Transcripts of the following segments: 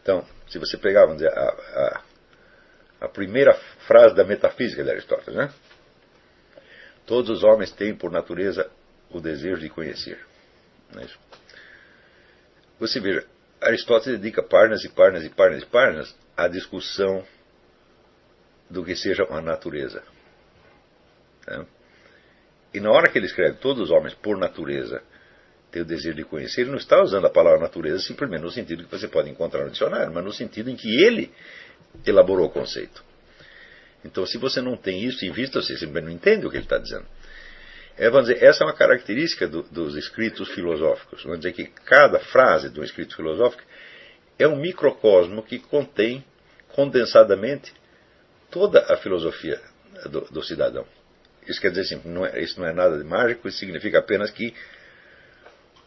Então, se você pegar, vamos dizer, a primeira frase da metafísica de Aristóteles, né? Todos os homens têm por natureza o desejo de conhecer. Não é isso? Você veja, Aristóteles dedica páginas e páginas e páginas e páginas à discussão do que seja uma natureza. Né? E na hora que ele escreve todos os homens por natureza têm o desejo de conhecer, ele não está usando a palavra natureza simplesmente no sentido que você pode encontrar no dicionário, mas no sentido em que ele elaborou o conceito. Então, se você não tem isso em vista, você simplesmente não entende o que ele está dizendo. Vamos dizer, essa é uma característica dos escritos filosóficos. Vamos dizer que cada frase de um escrito filosófico é um microcosmo que contém condensadamente toda a filosofia do cidadão. Isso quer dizer assim, isso não é nada de mágico, isso significa apenas que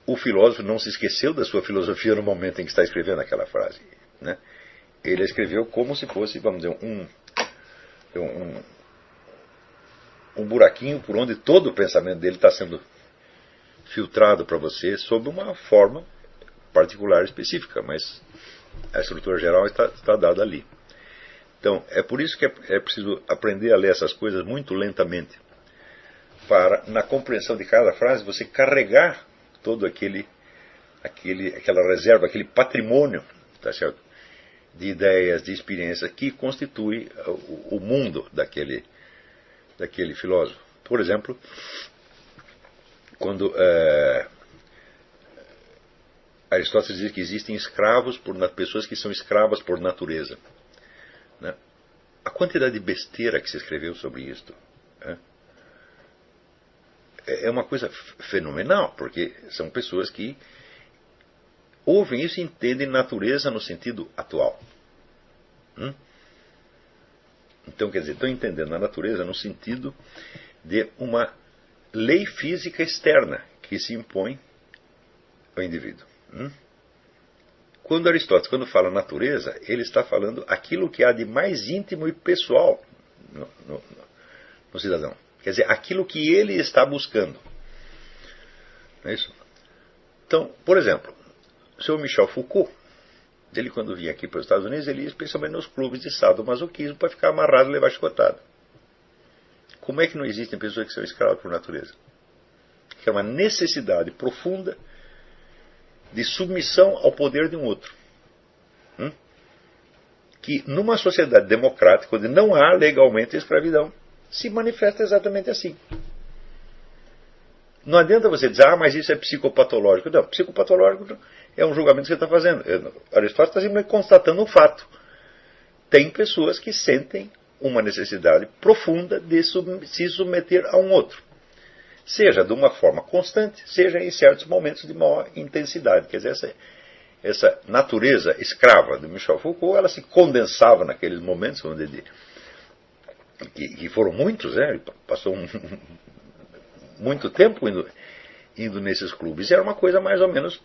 o filósofo não se esqueceu da sua filosofia no momento em que está escrevendo aquela frase. Né? Ele escreveu como se fosse, vamos dizer, um buraquinho por onde todo o pensamento dele está sendo filtrado para você sob uma forma particular específica, mas a estrutura geral está dada ali. Então, é por isso que é preciso aprender a ler essas coisas muito lentamente, para, na compreensão de cada frase, você carregar todo aquela reserva, aquele patrimônio, tá certo? De ideias, de experiências que constitui o mundo daquele filósofo. Por exemplo, quando Aristóteles diz que existem escravos, pessoas que são escravas por natureza. Né? A quantidade de besteira que se escreveu sobre isto é uma coisa fenomenal, porque são pessoas que ouvem isso e entendem natureza no sentido atual. Então, quer dizer, estão entendendo a natureza no sentido de uma lei física externa que se impõe ao indivíduo. Quando Aristóteles, quando fala natureza, ele está falando aquilo que há de mais íntimo e pessoal no cidadão. Quer dizer, aquilo que ele está buscando. Não é isso? Então, por exemplo, o senhor Michel Foucault, ele quando vinha aqui para os Estados Unidos, ele ia especialmente nos clubes de sadomasoquismo para ficar amarrado e levar chicotada. Como é que não existem pessoas que são escravas por natureza? Que é uma necessidade profunda de submissão ao poder de um outro. Que numa sociedade democrática, onde não há legalmente escravidão, se manifesta exatamente assim. Não adianta você dizer, mas isso é psicopatológico. Não, psicopatológico é um julgamento que você está fazendo. Aristóteles está simplesmente constatando um fato. Tem pessoas que sentem uma necessidade profunda de se submeter a um outro. Seja de uma forma constante, seja em certos momentos de maior intensidade. Quer dizer, essa natureza escrava de Michel Foucault, ela se condensava naqueles momentos onde que foram muitos, né? Ele passou muito tempo indo nesses clubes. E era uma coisa mais ou menos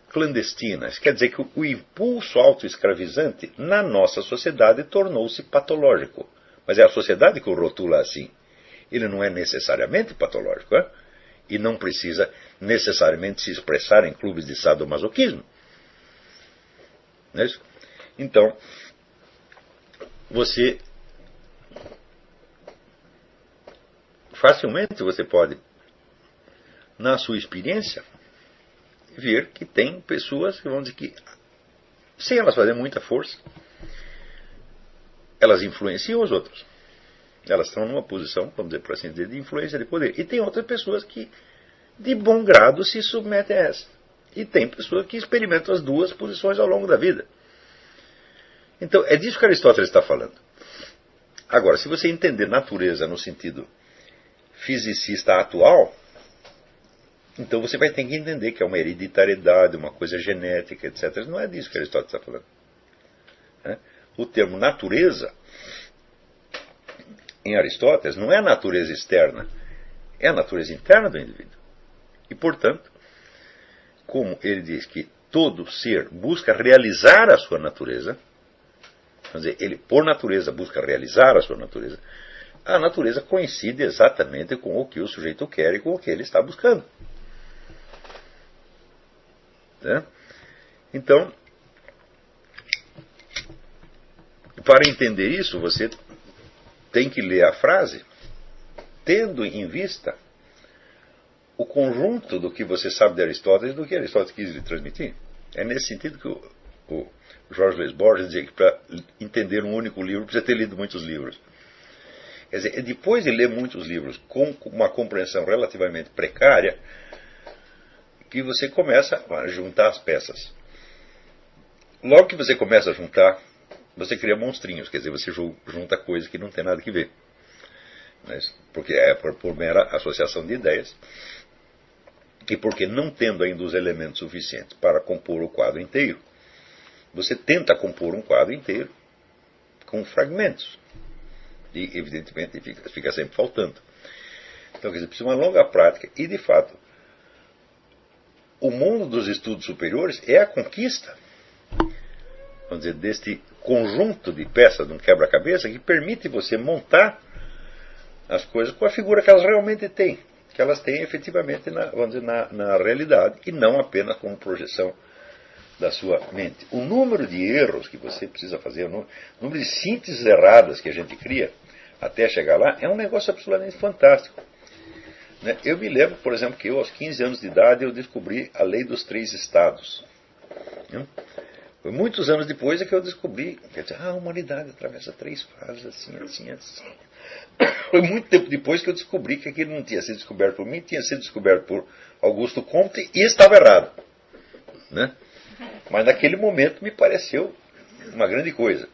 clandestina. Isso quer dizer que o impulso autoescravizante na nossa sociedade tornou-se patológico. Mas é a sociedade que o rotula assim. Ele não é necessariamente patológico, e não precisa necessariamente se expressar em clubes de sadomasoquismo. Não é isso? Então, facilmente você pode, na sua experiência, ver que tem pessoas que vão dizer que, sem elas fazerem muita força, elas influenciam os outros. Elas estão numa posição, vamos dizer por assim dizer, de influência, de poder. E tem outras pessoas que, de bom grado, se submetem a essa. E tem pessoas que experimentam as duas posições ao longo da vida. Então, é disso que Aristóteles está falando. Agora, se você entender natureza no sentido fisicista atual, então você vai ter que entender que é uma hereditariedade, uma coisa genética, etc. Não é disso que Aristóteles está falando. O termo natureza, em Aristóteles, não é a natureza externa, é a natureza interna do indivíduo. E, portanto, como ele diz que todo ser busca realizar a sua natureza, quer dizer, ele por natureza busca realizar a sua natureza, a natureza coincide exatamente com o que o sujeito quer e com o que ele está buscando. Então, para entender isso, você tem que ler a frase tendo em vista o conjunto do que você sabe de Aristóteles e do que Aristóteles quis lhe transmitir. É nesse sentido que o Jorge Luiz Borges dizia que para entender um único livro precisa ter lido muitos livros. Quer dizer, depois de ler muitos livros com uma compreensão relativamente precária, que você começa a juntar as peças. Logo que você começa a juntar, você cria monstrinhos, quer dizer, você junta coisas que não tem nada que ver. Porque é por mera associação de ideias, e porque não tendo ainda os elementos suficientes para compor o quadro inteiro, você tenta compor um quadro inteiro com fragmentos. E, evidentemente, fica sempre faltando. Então, quer dizer, precisa de uma longa prática. E, de fato, o mundo dos estudos superiores é a conquista, vamos dizer, deste conjunto de peças de um quebra-cabeça que permite você montar as coisas com a figura que elas realmente têm. Que elas têm efetivamente vamos dizer, na realidade, e não apenas como projeção da sua mente. O número de erros que você precisa fazer, o número de sínteses erradas que a gente cria até chegar lá, é um negócio absolutamente fantástico. Eu me lembro, por exemplo, que eu, aos 15 anos de idade, eu descobri a lei dos 3 estados. Foi muitos anos depois é que eu descobri, quer dizer, a humanidade atravessa 3 fases, assim, assim, assim. Foi muito tempo depois que eu descobri que aquilo não tinha sido descoberto por mim, tinha sido descoberto por Augusto Comte e estava errado. Mas naquele momento me pareceu uma grande coisa.